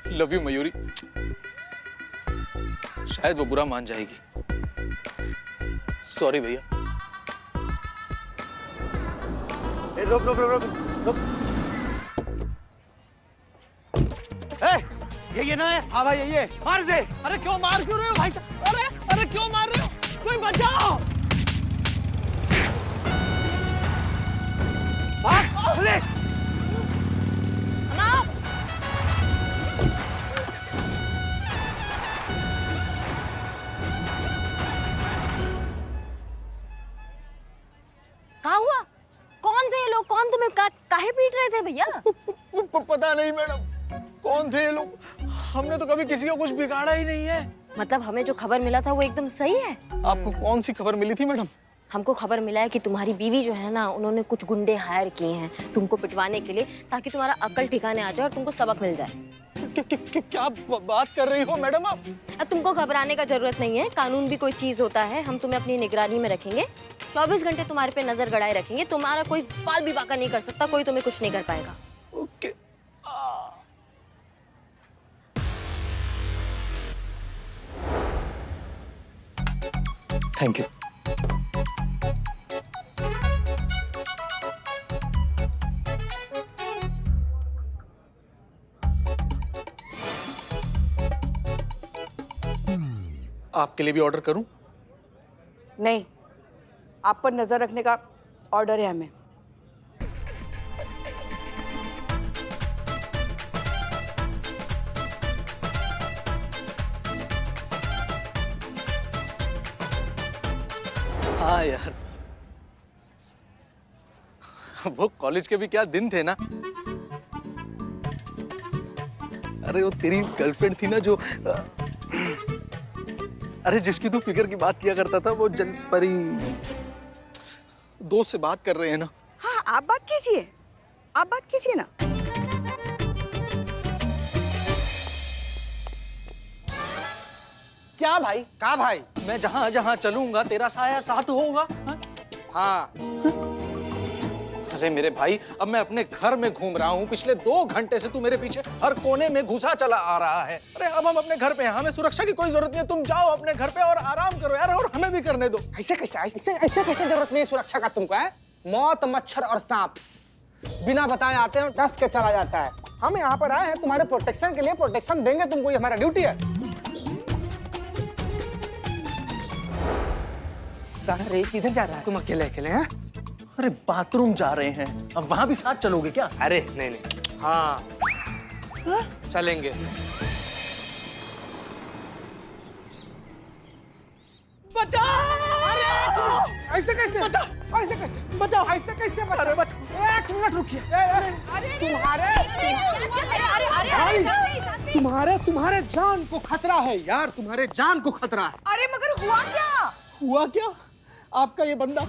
Love you Mayuri. शायद वो बुरा मान जाएगी। सॉरी भैया। रुक रुक रुक रुक रुक। ये ना है। हाँ भाई ये मार से। अरे क्यों मार क्यों रहे हो भाई साहब? अरे क्यों मार रहे हो? कोई बचाओ। भाग पुलिस। क्या हुआ? कौन थे ये लोग? कौन तुम्हें काहे पीट रहे थे भैया? पता नहीं मैडम कौन थे ये लोग। हमने तो कभी किसी को कुछ बिगाड़ा ही नहीं है। मतलब हमें जो खबर मिला था वो एकदम सही है? आपको कौन सी खबर मिली थी मैडम? हमको खबर मिला है कि तुम्हारी बीवी जो है ना, उन्होंने कुछ गुंडे हायर किए हैं तुमको पिटवाने के लिए, ताकि तुम्हारा अक्ल ठिकाने आ जाए और तुमको सबक मिल जाए। क्या बात कर रही हो मैडम आप? अब तुमको घबराने का जरूरत नहीं है। कानून भी कोई चीज होता है। हम तुम्हें अपनी निगरानी में रखेंगे। 24 घंटे तुम्हारे पे नजर गड़ाए रखेंगे। तुम्हारा कोई बाल भी बाका नहीं कर सकता, कोई तुम्हें कुछ नहीं कर पाएगा। ओके। Thank you. आपके लिए भी ऑर्डर करूं? नहीं, आप पर नजर रखने का ऑर्डर है हमें। हाँ यार, वो कॉलेज के भी क्या दिन थे ना। अरे वो तेरी गर्लफ्रेंड थी ना जो, अरे जिसकी तू फिगर की बात किया करता था, वो जल परी। दोस्त से बात कर रहे हैं ना। हाँ आप बात कीजिए, आप बात कीजिए ना। क्या भाई? कहा भाई? मैं जहां जहां चलूंगा तेरा साया साथ होगा। हाँ। अरे मेरे भाई, अब मैं अपने घर में घूम रहा हूँ। पिछले 2 घंटे से तू मेरे पीछे हर कोने में घुसा चला आ रहा है। अरे अब हम अपने घर पे हैं, हमें सुरक्षा की कोई जरूरत नहीं है। तुम जाओ अपने घर पे और आराम करो यार, और हमें भी करने दो। ऐसे कैसे जरूरत नहीं है सुरक्षा का तुमको है? मौत, मच्छर और सांप बिना बताए आते हैं और डस के चला जाता है। हम यहाँ पर आए हैं तुम्हारे प्रोटेक्शन के लिए। प्रोटेक्शन देंगे तुमको, ये हमारा ड्यूटी है। किधर जा रहा है? तुम अकेले अकेले हैं? अरे बाथरूम जा रहे हैं। अब वहां भी साथ चलोगे क्या? अरे नहीं। हाँ चलेंगे। बचाओ! ऐसे कैसे? बचाओ! ऐसे कैसे? बचाओ! ऐसे कैसे बचाओ? अरे बचाओ! 1 मिनट रुकिए। तुम्हारे जान को खतरा है यार, तुम्हारे जान को खतरा है। अरे मगर हुआ क्या? हुआ क्या? आपका ये बंदा,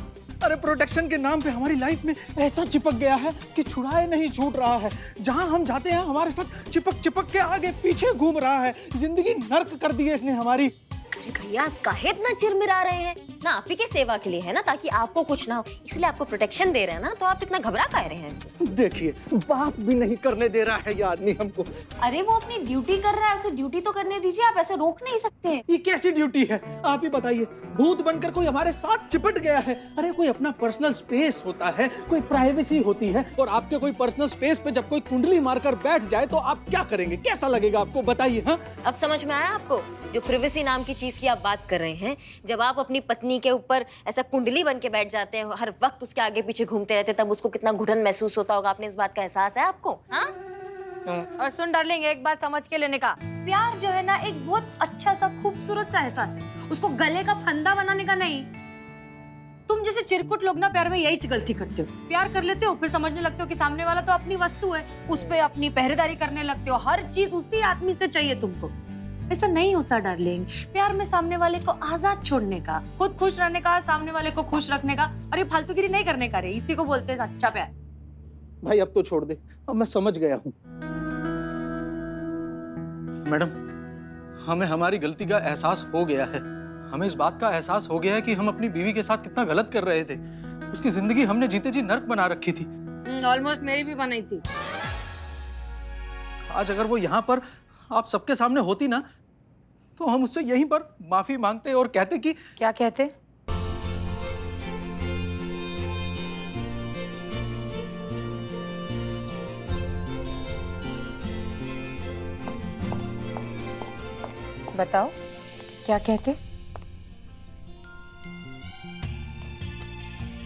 अरे प्रोटेक्शन के नाम पे हमारी लाइफ में ऐसा चिपक गया है कि छुड़ाए नहीं छूट रहा है। जहां हम जाते हैं हमारे साथ चिपक चिपक के आगे पीछे घूम रहा है। जिंदगी नर्क कर दी है इसने हमारी। अरे भैया काहे इतना चिरमिरा रहे हैं ना? आप ही के सेवा के लिए है ना, ताकि आपको कुछ ना हो, इसलिए आपको प्रोटेक्शन दे रहे हैं ना। तो आप इतना घबरा काहे रहे हैं इसमें? देखिए बात भी नहीं करने दे रहा है ये आदमी हमको। अरे वो अपनी ड्यूटी कर रहा है, उसे ड्यूटी तो करने दीजिए। आप ऐसे रोक नहीं सकते हैं। ये कैसी ड्यूटी है आप ही बताइए? भूत बनकर कोई हमारे साथ चिपट गया है। अरे कोई अपना पर्सनल स्पेस होता है, कोई प्राइवेसी होती है, और आपके कोई पर्सनल स्पेस पे जब कोई कुंडली मारकर बैठ जाए तो आप क्या करेंगे? कैसा लगेगा आपको बताइए? हाँ अब समझ में आया आपको? जो प्रिवेसी नाम की चीज की आप बात कर रहे हैं, जब आप अपनी पत्नी के ऊपर ऐसा कुंडली बन के बैठ जाते हैं, हर वक्त उसके आगे पीछे घूमते रहते, तब उसको कितना घुटन महसूस होता होगा। आपने इस बात का एहसास है आपको? हाँ? और सुन डार्लिंग, एक बात समझ के लेने का, प्यार जो है ना एक बहुत अच्छा सा खूबसूरत सा एहसास है, उसको गले का फंदा बनाने का नहीं। तुम जैसे चिरकुट लोग ना प्यार में यही गलती करते हो। प्यार कर लेते हो, फिर समझने लगते हो कि सामने वाला तो अपनी वस्तु है, उस पे अपनी पहरेदारी करने लगते हो। हर चीज उसी आदमी से चाहिए तुमको। ऐसा नहीं होता डार्लिंग। प्यार में सामने वाले को आजाद छोड़ने का, खुद खुश रहने का, सामने वाले को खुश रखने का, और ये फालतूगिरी नहीं करने का रे। इसी को बोलते हैं अच्छा प्यार। भाई अब तो छोड़ दे, अब मैं समझ गया हूँ। मैडम, हमें हमारी गलती का एहसास हो गया है। हमें इस बात का एहसास हो गया है कि हम अपनी बीवी के साथ कितना गलत कर रहे थे। उसकी जिंदगी हमने जीते जी नर्क बना रखी थी। ऑलमोस्ट मेरी भी बनाई थी। आज अगर वो यहाँ पर आप सबके सामने होती ना, तो हम उससे यहीं पर माफी मांगते और कहते कि क्या कहते? बताओ क्या कहते?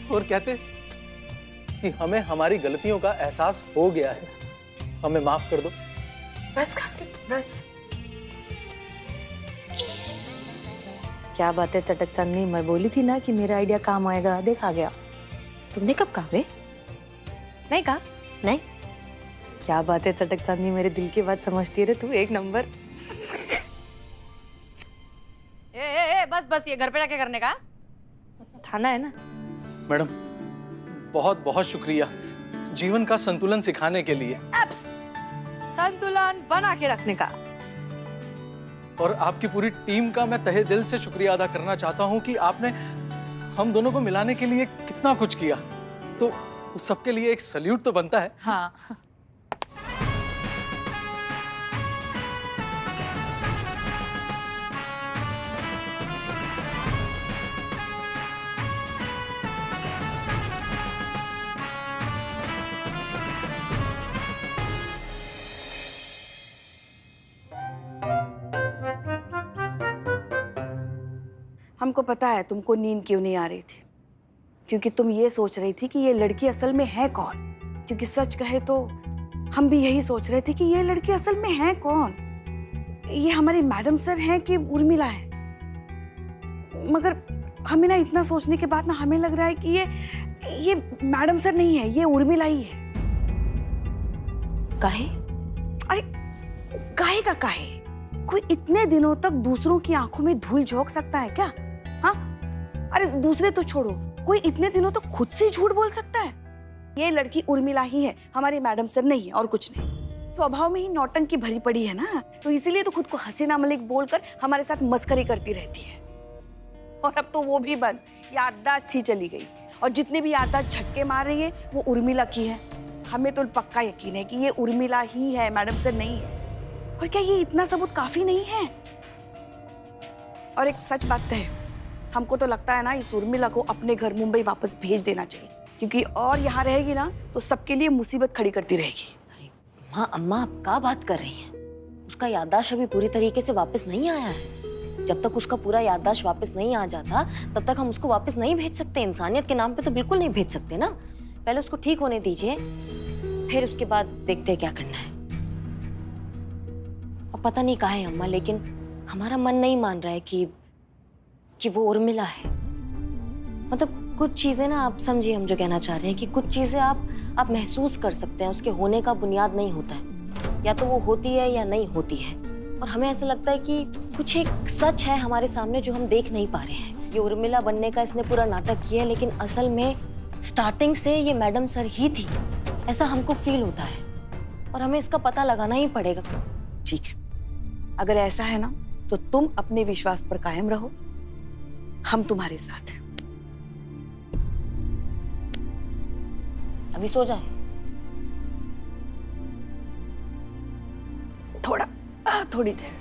और कहते कि हमें हमारी गलतियों का एहसास हो गया है, हमें माफ कर दो। बस कार्तिक बस। क्या बात है चटक चांदनी, मैं बोली थी ना कि मेरा आइडिया काम आएगा, देखा गया। तुमने कब कहा बे? नहीं कहा? नहीं। क्या बात है चटक चांदनी, मेरे दिल की बात समझती है रे तू, एक नंबर। ए, बस बस, ये घर पे जाके करने का थाना है ना। मैडम बहुत बहुत शुक्रिया जीवन का संतुलन सिखाने के लिए। एप्स, संतुलन बना के रखने का। और आपकी पूरी टीम का मैं तहे दिल से शुक्रिया अदा करना चाहता हूं कि आपने हम दोनों को मिलाने के लिए कितना कुछ किया, तो उस सबके लिए एक सल्यूट तो बनता है। हाँ। हमको पता है तुमको नींद क्यों नहीं आ रही थी, क्योंकि तुम ये सोच रही थी कि ये लड़की असल में है कौन। क्योंकि सच कहे तो हम भी यही सोच रहे थे कि ये लड़की असल में है कौन, ये हमारी मैडम सर हैं कि उर्मिला है। मगर हमें ना इतना सोचने के बाद ना हमें लग रहा है कि ये मैडम सर नहीं है, ये उर्मिला ही है। काहे? अरे काहे का काहे? कोई इतने दिनों तक दूसरों की आंखों में धूल झोंक सकता है क्या? हाँ, अरे दूसरे तो छोड़ो, कोई इतने दिनों तक खुद से झूठ बोल सकता है? ये लड़की उर्मिला ही है, हमारी मैडम सर नहीं है और कुछ नहीं। स्वभाव में ही नौटंकी भरी पड़ी है ना, तो इसीलिए तो खुद को हसीना मलिक बोलकर हमारे साथ मस्करी करती रहती है। और अब तो वो भी बंद, याददाश्त ही चली गई। और जितने भी याददाश्त झटके मार रही है वो उर्मिला की है। हमें तो पक्का यकीन है कि ये उर्मिला ही है, मैडम सर नहीं है। और क्या ये इतना सबूत काफी नहीं है? और एक सच बात है, हमको तो लगता है ना इस उर्मिला को अपने घर मुंबई वापस भेज देना चाहिए, क्योंकि और यहाँ रहेगी ना तो सबके लिए मुसीबत खड़ी करती रहेगी। अरे माँ, अम्मा आप क्या बात कर रही हैं? उसका याददाश्त अभी पूरी तरीके से वापस नहीं आया है। जब तक उसका पूरा याददाश्त वापस नहीं आ जाता तब तक हम उसको वापस नहीं भेज सकते। इंसानियत के नाम पे तो बिल्कुल नहीं भेज सकते ना। पहले उसको ठीक होने दीजिए, फिर उसके बाद देखते हैं क्या करना है। अब पता नहीं कहाँ है अम्मा, लेकिन हमारा मन नहीं मान रहा है कि वो उर्मिला है। मतलब कुछ चीजें ना, आप समझिए हम जो कहना चाह रहे हैं कि कुछ चीजें आप महसूस कर सकते हैं, उसके होने का बुनियाद नहीं होता है। या तो वो होती है या नहीं होती है। और हमें ऐसा लगता है कि कुछ एक सच है हमारे सामने जो हम देख नहीं पा रहे हैं। ये उर्मिला बनने का इसने पूरा नाटक किया है, लेकिन असल में स्टार्टिंग से ये मैडम सर ही थी, ऐसा हमको फील होता है। और हमें इसका पता लगाना ही पड़ेगा। ठीक है, अगर ऐसा है ना तो तुम अपने विश्वास पर कायम रहो, हम तुम्हारे साथ हैं। अभी सो जाए? थोड़ी देर।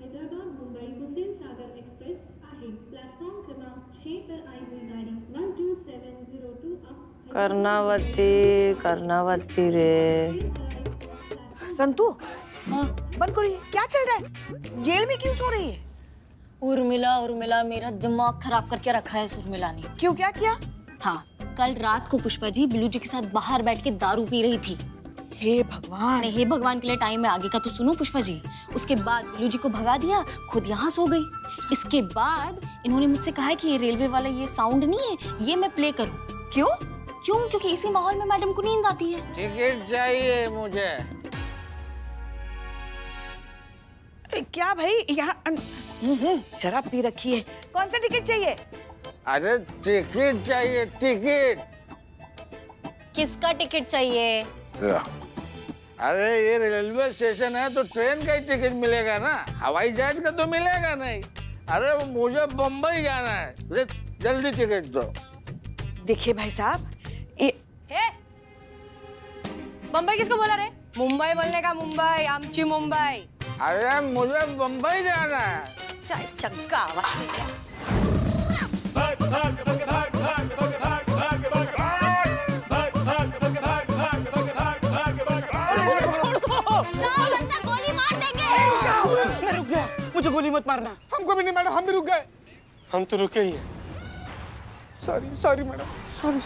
हैदराबाद मुंबई हुसेन सागर एक्सप्रेस आहे। प्लॅटफॉर्म क्रमांक 6 पर आई हुई गाड़ी 12702 अब कर्णावती रे। संतू, बंद करो, क्या चल रहा है? जेल में क्यों सो रही है? उर्मिला मेरा दिमाग खराब करके रखा है इस उर्मिला ने। क्यों, क्या किया? हाँ, कल रात को पुष्पा जी बिल्लू जी के साथ बाहर बैठ के दारू पी रही थी। हे भगवान। नहीं, हे भगवान के लिए टाइम है, आगे का तो सुनो पुष्पा जी। उसके बाद बिल्लू जी को भगा दिया, खुद यहाँ सो गई। इसके बाद इन्होंने मुझसे कहा कि ये रेलवे वाला ये साउंड नहीं है, ये मैं प्ले करूँ। क्यों? क्योंकि इसी माहौल में मैडम को नींद आती है। टिकट चाहिए मुझे। क्या भाई, यहाँ शराब पी रखी है? कौन सा टिकट चाहिए? अरे टिकट चाहिए, टिकट। किसका टिकट चाहिए? अरे ये रेलवे स्टेशन है तो ट्रेन का ही टिकट मिलेगा ना, हवाई जहाज का तो मिलेगा नहीं। अरे मुझे बम्बई जाना है, जल्दी टिकट दो। देखिए भाई साहब, ये हे मुंबई किसको बोला रे? मुंबई बोलने का, मुंबई आमची मुंबई। अरे मुझे बम्बई जाना है। चाय चक्का आवाज में क्या? गोली मार देंगे। मैं रुक गया, मुझे गोली मत मारना। हमको भी नहीं मैडम, हम भी रुक गए। हम तो रुके ही हैं। Sorry madam, sorry.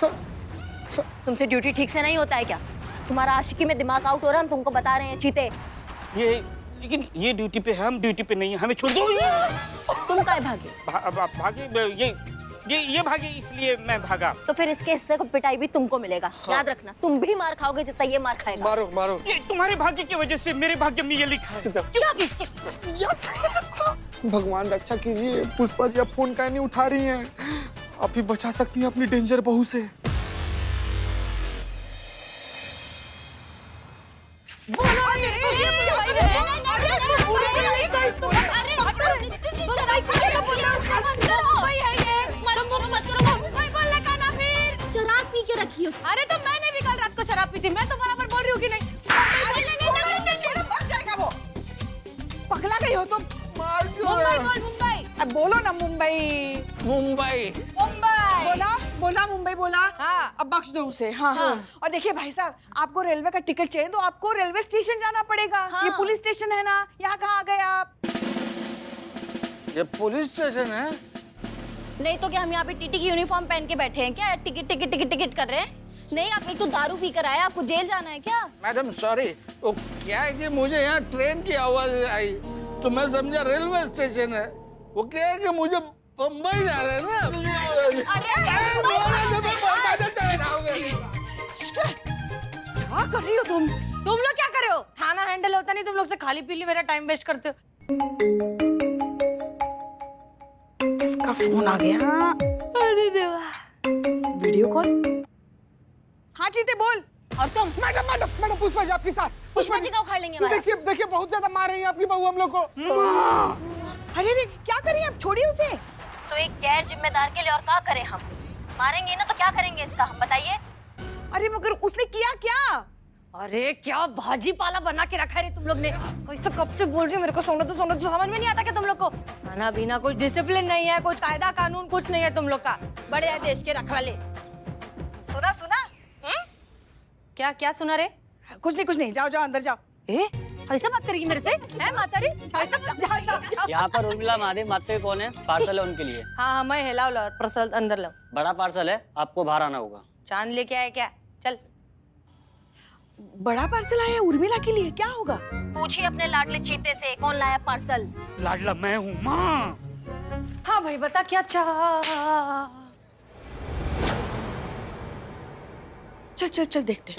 तुमसे ड्यूटी ठीक से नहीं होता है क्या? तुम्हारा आशिकी में दिमाग आउट हो रहा है, हम तुमको बता रहे हैं चीते। लेकिन ये ड्यूटी पे है, हम ड्यूटी पे नहीं है, हमें छोड़ दो। तुम काहे भागे? भागे ये भागे इसलिए मैं भागा। तो फिर इसके हिस्से को पिटाई भी तुमको मिलेगा। याद रखना, तुम भी मार खाओगे जितना ये मार खाएगा। मारो। ये तुम्हारे भाग्य की वजह से मेरे भाग्य में ये लिखा है। भगवान रक्षा कीजिए। पुष्पा जी आप फोन काहे नहीं उठा रही हैं? आप ही बचा सकती हैं अपनी डेंजर बहू से। शराब पी के रखी है उसने। अरे तो मैंने भी कल रात को शराब पी थी, मैं तो बराबर बोल रही हूँ कि नहीं? मर जाएगा वो। पगला गई हो तुम। मुंबई बोल, मुंबई अब बोलो ना मुंबई। मुंबई मुंबई। बोला मुंबई बोला। हाँ। अब बख्श दो उसे। हाँ। और देखिए भाई साहब, आपको रेलवे का टिकट चाहिए तो आपको रेलवे स्टेशन जाना पड़ेगा। हाँ। ये पुलिस स्टेशन है ना, यहाँ कहाँ आ गए आप? ये पुलिस स्टेशन है? नहीं तो क्या हम यहाँ पे टीटी की यूनिफॉर्म पहन के बैठे हैं क्या? टिकट कर रहे हैं? नहीं, आप एक तो दारू पी कर आए, आपको जेल जाना है क्या? मैडम सॉरी, वो क्या है कि मुझे यहाँ ट्रेन की आवाज आई तो मैं समझा रेलवे स्टेशन है। वो क्या है कि मुझे बम्बई जाना है ना। क्या कर रही हो तुम? तुम लोग क्या कर रहे हो? थाना हैंडल होता नहीं, तुम लोग से खाली पीली मेरा टाइम वेस्ट करते हो। किसका फोन आ गया? अरे देवा। Video call. हाँ जीते बोल। और तुम? मैडम पुष्पा जी आपकी सास। पुष्पा जी का उखाड़ लेंगे हमारा। देखिए बहुत ज्यादा मार रही है आपकी बहू हम लोग को। अरे क्या करिए आप, छोड़िए उसे। तो एक गैर जिम्मेदार के लिए और क्या करें हम? मारेंगे ना तो क्या करेंगे इसका, हम बताइए। अरे मगर उसने किया क्या? अरे क्या भाजी पाला बना के रखा है रे तुम लोग ने। कैसे कब से बोल रही हो मेरे को, सोना तो समझ में नहीं आता कि तुम लोग को खाना पीना कुछ डिसिप्लिन नहीं है, कुछ कायदा कानून कुछ नहीं है तुम लोग का। बड़े है देश के रखवाले। सुना क्या सुना रे? कुछ नहीं, जाओ अंदर जाओ। ऐसा बात करेगी मेरे से? है मातारी? जाओ। यहाँ पर उर्मिला महादेव माते कौन है? पार्सल है उनके लिए। हाँ मैं हिलाओ लो, पार्सल अंदर लो। बड़ा पार्सल है, आपको बाहर आना होगा। चांद लेके आए क्या? चल। बड़ा पार्सल आया उर्मिला के लिए, क्या होगा? पूछिए अपने लाडले चीते से, कौन लाया पार्सल? लाडला मैं हूँ माँ। हाँ भाई बता क्या चाह। चल देखते।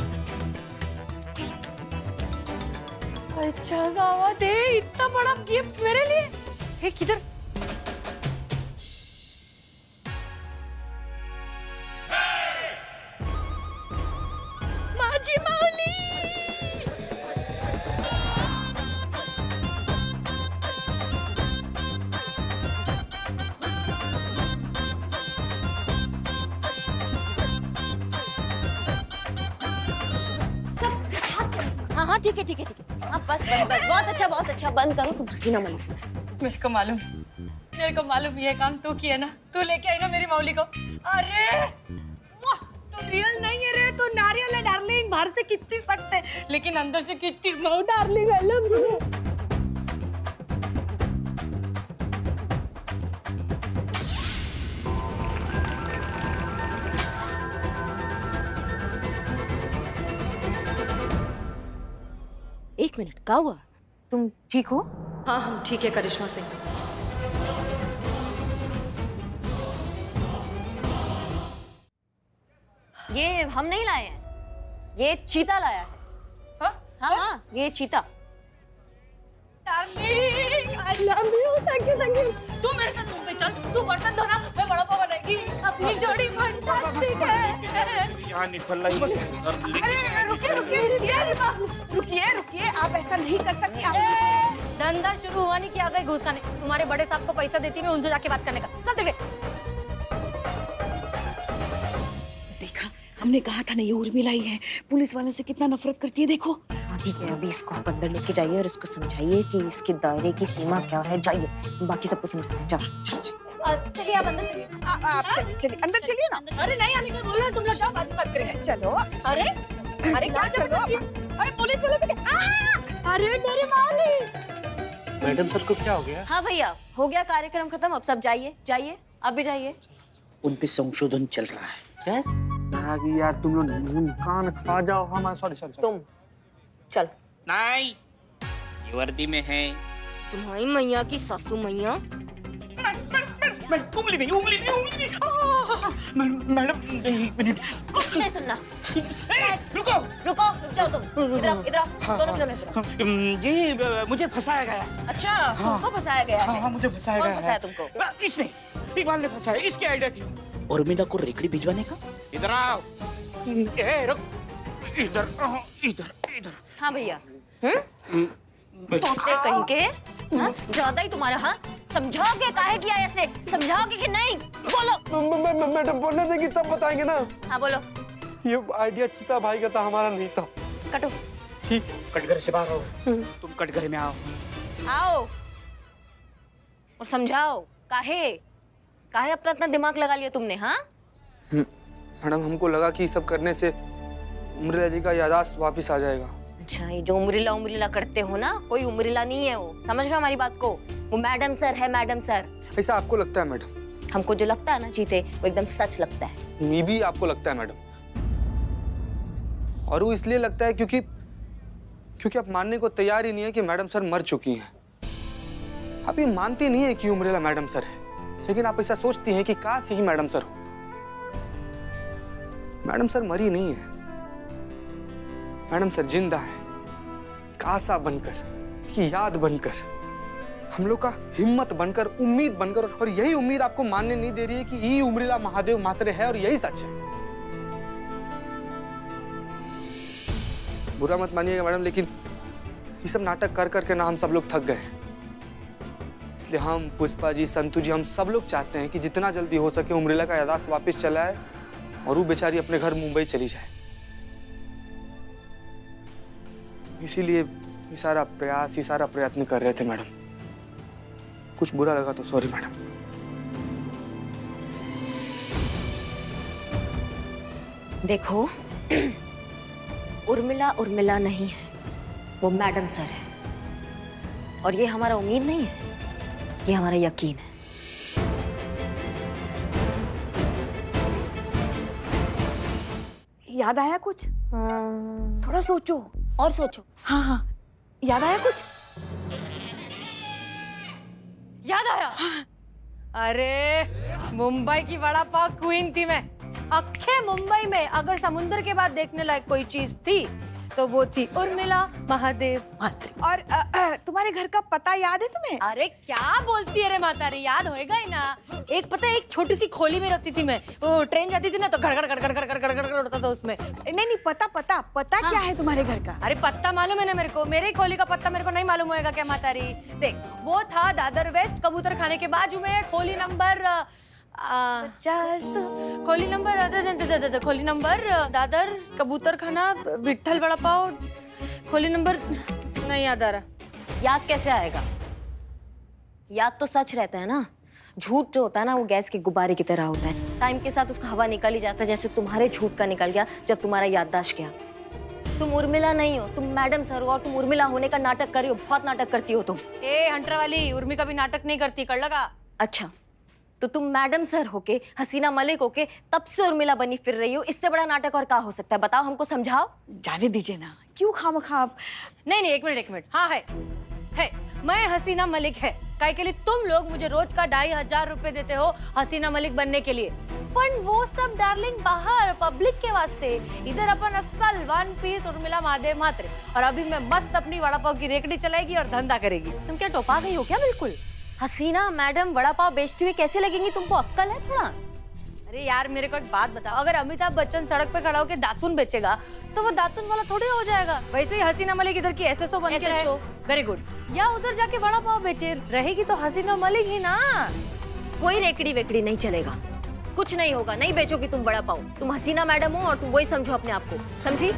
अच्छा गावा दे, इतना बड़ा गिफ्ट मेरे लिए। हे किधर? माजी माउली। हाँ ठीक है। हाँ बस बहुत अच्छा, बंद करो, तुम हंसी ना मनाओ। मेरे को मालूम ये काम तू किया ना, तू लेके आई ना मेरी मौली को। अरे तू रियल नहीं है रे, तू नारियल है डार्लिंग। बाहर से कितनी सख्त है लेकिन अंदर से कितनी Mau darling. I love you. एक मिनट, क्या हुआ? तुम ठीक हो? हाँ हम ठीक है करिश्मा सिंह। ये हम नहीं लाए हैं, ये चीता लाया है। हाँ, ये चीता। Darling I love you. Thank you. तू मेरे साथ मुंबई चल, तू बर्तन धोना, मैं बड़ा पाव बनाएगी। अपनी जोड़ी फंटास्टिक है। छान निकल रही है। अरे रुकिए रुकिए रुकिए रुकिए रुकिए, आप ऐसा नहीं कर सकती। आप धंधा शुरू हुआ नहीं कि आ गए घूस खाने। तुम्हारे बड़े साहब को पैसा देती मैं उनसे जाके बात करने का। चल देख। देखा, हमने कहा था ना ये उर्मिला ही है। पुलिस वालों से कितना नफरत करती है देखो। हाँ ठीक है, अभी इसको आप अंदर लेके जाइए और इसको समझाइए कि इसके दायरे की सीमा क्या है। जाइए, बाकी सबको समझाते हैं। जाओ। चलिए आप अंदर चलिए। आप चलिए चलिए अंदर चलिए ना। अरे नहीं आने का बोल रहे हैं तुम लोग, जाओ बात बात करें। चलो। अरे अरे क्या चलो। अरे पुलिस वाले तो क्या? अरे मेरे मालिक। मैडम सर को क्या हो गया? हाँ भैया, हो गया कार्यक्रम खत्म। अब सब जाइए जाइए, अब भी जाइए। उन पे संशोधन चल रहा है। क्या? यार तुम लोग कान खा जाओ। हमारा सॉरी सॉरी। तुम चल। नहीं, ये वर्दी में है। तुम्हारी मैया की सासू मैया। उंगली नहीं। मैडम एक मिनट। कुछ नहीं सुनना। रुको। रुक जाओ तुम। इधर आओ, दोनों के दोनों इधर आओ। ये मुझे फंसाया गया। अच्छा, तुमको फंसाया गया है? हाँ, मुझे फंसाया कौन गया फंसाया है। तुमको? इसने, इकबाल ने फंसाया। इसकी आइडिया थी उर्मिला को रेकड़ी भिजवाने का। इधर आओ। रुक। इधर। हाँ भैया। तोते कहीं के। हाँ? ज्यादा ही तुम्हारा। हाँ, समझाओगे काहे किया ऐसे? समझाओगे कि नहीं? बोलो। मैडम बोलने देंगी तब बताएंगे ना। हाँ बोलो। ये आइडिया चीता भाई का था, हमारा नहीं था। कटो। ठीक। कटघरे से बाहर आओ। तुम कटघरे में आओ। आओ और समझाओ काहे अपना इतना दिमाग लगा लिया तुमने? हाँ मैडम हमको लगा कि सब करने से उम्रिला जी का याददाश्त वापस आ जाएगा। अच्छा, ये जो उम्रिला करते हो ना, कोई उम्रिला नहीं है वो। समझ रहे हो हमारी बात को? वो मैडम सर है, मैडम सर। ऐसा आपको लगता है मैडम? हमको जो लगता है ना जीते, वो एकदम सच लगता है। ये भी आपको लगता है मैडम? और वो इसलिए लगता है क्योंकि आप मानने को तैयार ही नहीं है कि मैडम सर मर चुकी हैं। आप ये मानती नहीं है कि उम्रिला मैडम सर है, लेकिन आप ऐसा सोचती हैं कि काश यही मैडम सर हो। मैडम सर मरी नहीं है, मैडम सर जिंदा है, एक आशा बनकर, एक याद बनकर, हम लोग का हिम्मत बनकर, उम्मीद बनकर। और यही उम्मीद आपको मानने नहीं दे रही है कि ये उम्रिला महादेव मात्रे है और यही सच है। बुरा मत मानिएगा मैडम, लेकिन ये सब नाटक कर करके ना हम सब लोग थक गए हैं। इसलिए हम, पुष्पा जी, संतू जी, हम सब लोग चाहते हैं कि जितना जल्दी हो सके उम्रिला का याददाश्त वापस चला आए और वो बेचारी अपने घर मुंबई चली जाए। इसीलिए ये सारा प्रयास, ये सारा प्रयत्न कर रहे थे मैडम। कुछ बुरा लगा तो सॉरी मैडम। देखो, उर्मिला नहीं है, वो मैडम सर है। और ये हमारा उम्मीद नहीं है, ये हमारा यकीन है। याद आया कुछ? थोड़ा सोचो और सोचो। हाँ, याद आया कुछ? याद आया? अरे मुंबई की वड़ा पाव क्वीन थी मैं। अक्खे मुंबई में अगर समुद्र के बाद देखने लायक कोई चीज थी तो वो थी उर्मिला महादेव मात्रे। और तुम्हारे घर का पता याद है तुम्हें? अरे क्या बोलती है रे माता रे, याद होएगा ही ना। एक पता है, एक छोटी सी खोली में रहती थी मैं। वो ट्रेन जाती थी ना तो गड़गड़ गड़गड़ गड़गड़ गड़गड़ होता था उसमें। नहीं, पता क्या है तुम्हारे घर का? अरे पत्ता मालूम है ना मेरे को, मेरे ही खोली का पत्ता मेरे को नहीं मालूम होएगा क्या मातारी? देख, वो था दादर वेस्ट कबूतर खाने के बाजू में, खोली नंबर 400। खोली नंबर दादर कबूतर खाना विट्ठल वड़ा पाव, खोली नंबर नहीं याद आ रहा। याद कैसे आएगा? याद तो सच रहता है ना। झूठ जो होता है ना, वो गैस के गुब्बारे की तरह होता है। टाइम के साथ उसका हवा निकल ही जाता है, जैसे तुम्हारे झूठ का निकल गया जब तुम्हारा याददाश्त गया। तुम उर्मिला नहीं हो, तुम मैडम सर हो। और तुम उर्मिला होने का नाटक कर रही हो, बहुत नाटक करती हो तुम। ए हंटर वाली, उर्मी कभी नाटक नहीं करती, कर लगा। अच्छा, तो तुम मैडम सर होके, हसीना मलिक होके तब से उर्मिला बनी फिर रही हो। इससे बड़ा नाटक और क्या हो सकता है? बताओ, हमको समझाओ। जाने दीजिए ना, क्यों खामखा आप। नहीं, एक मिनट। हाँ है, मैं हसीना मलिक है। काहे के लिए तुम लोग मुझे रोज का 2500 रुपए देते हो हसीना मलिक बनने के लिए। पर वो सब डार्लिंग बाहर पब्लिक के वास्ते। इधर अपन असल 1 पीस उर्मिला महादेव मात्रे। और अभी मैं मस्त अपनी वड़ा पाव की रेकड़ी चलाएगी और धंधा करेगी। तुम क्या टोपा गई हो क्या? बिल्कुल हसीना मैडम वड़ा पाव बेचती हुई कैसे लगेंगी? तुमको अक्ल है थोड़ा? अरे यार मेरे को एक बात बताओ, अगर अमिताभ बच्चन सड़क पे खड़ा होकर दातुन बेचेगा तो वो दातुन वाला थोड़ी हो जाएगा। वैसे ही हसीना मलिक इधर की एसएसओ बन के रहे। SHO। Very good. या उधर जाके वड़ा पाव बेचे, रहेगी तो हसीना मलिक ही ना। कोई रेकड़ी वेकड़ी नहीं चलेगा, कुछ नहीं होगा, नहीं बेचोगी तुम बड़ा पाव। तुम हसीना मैडम हो और तुम वही समझो अपने आप को, समझी?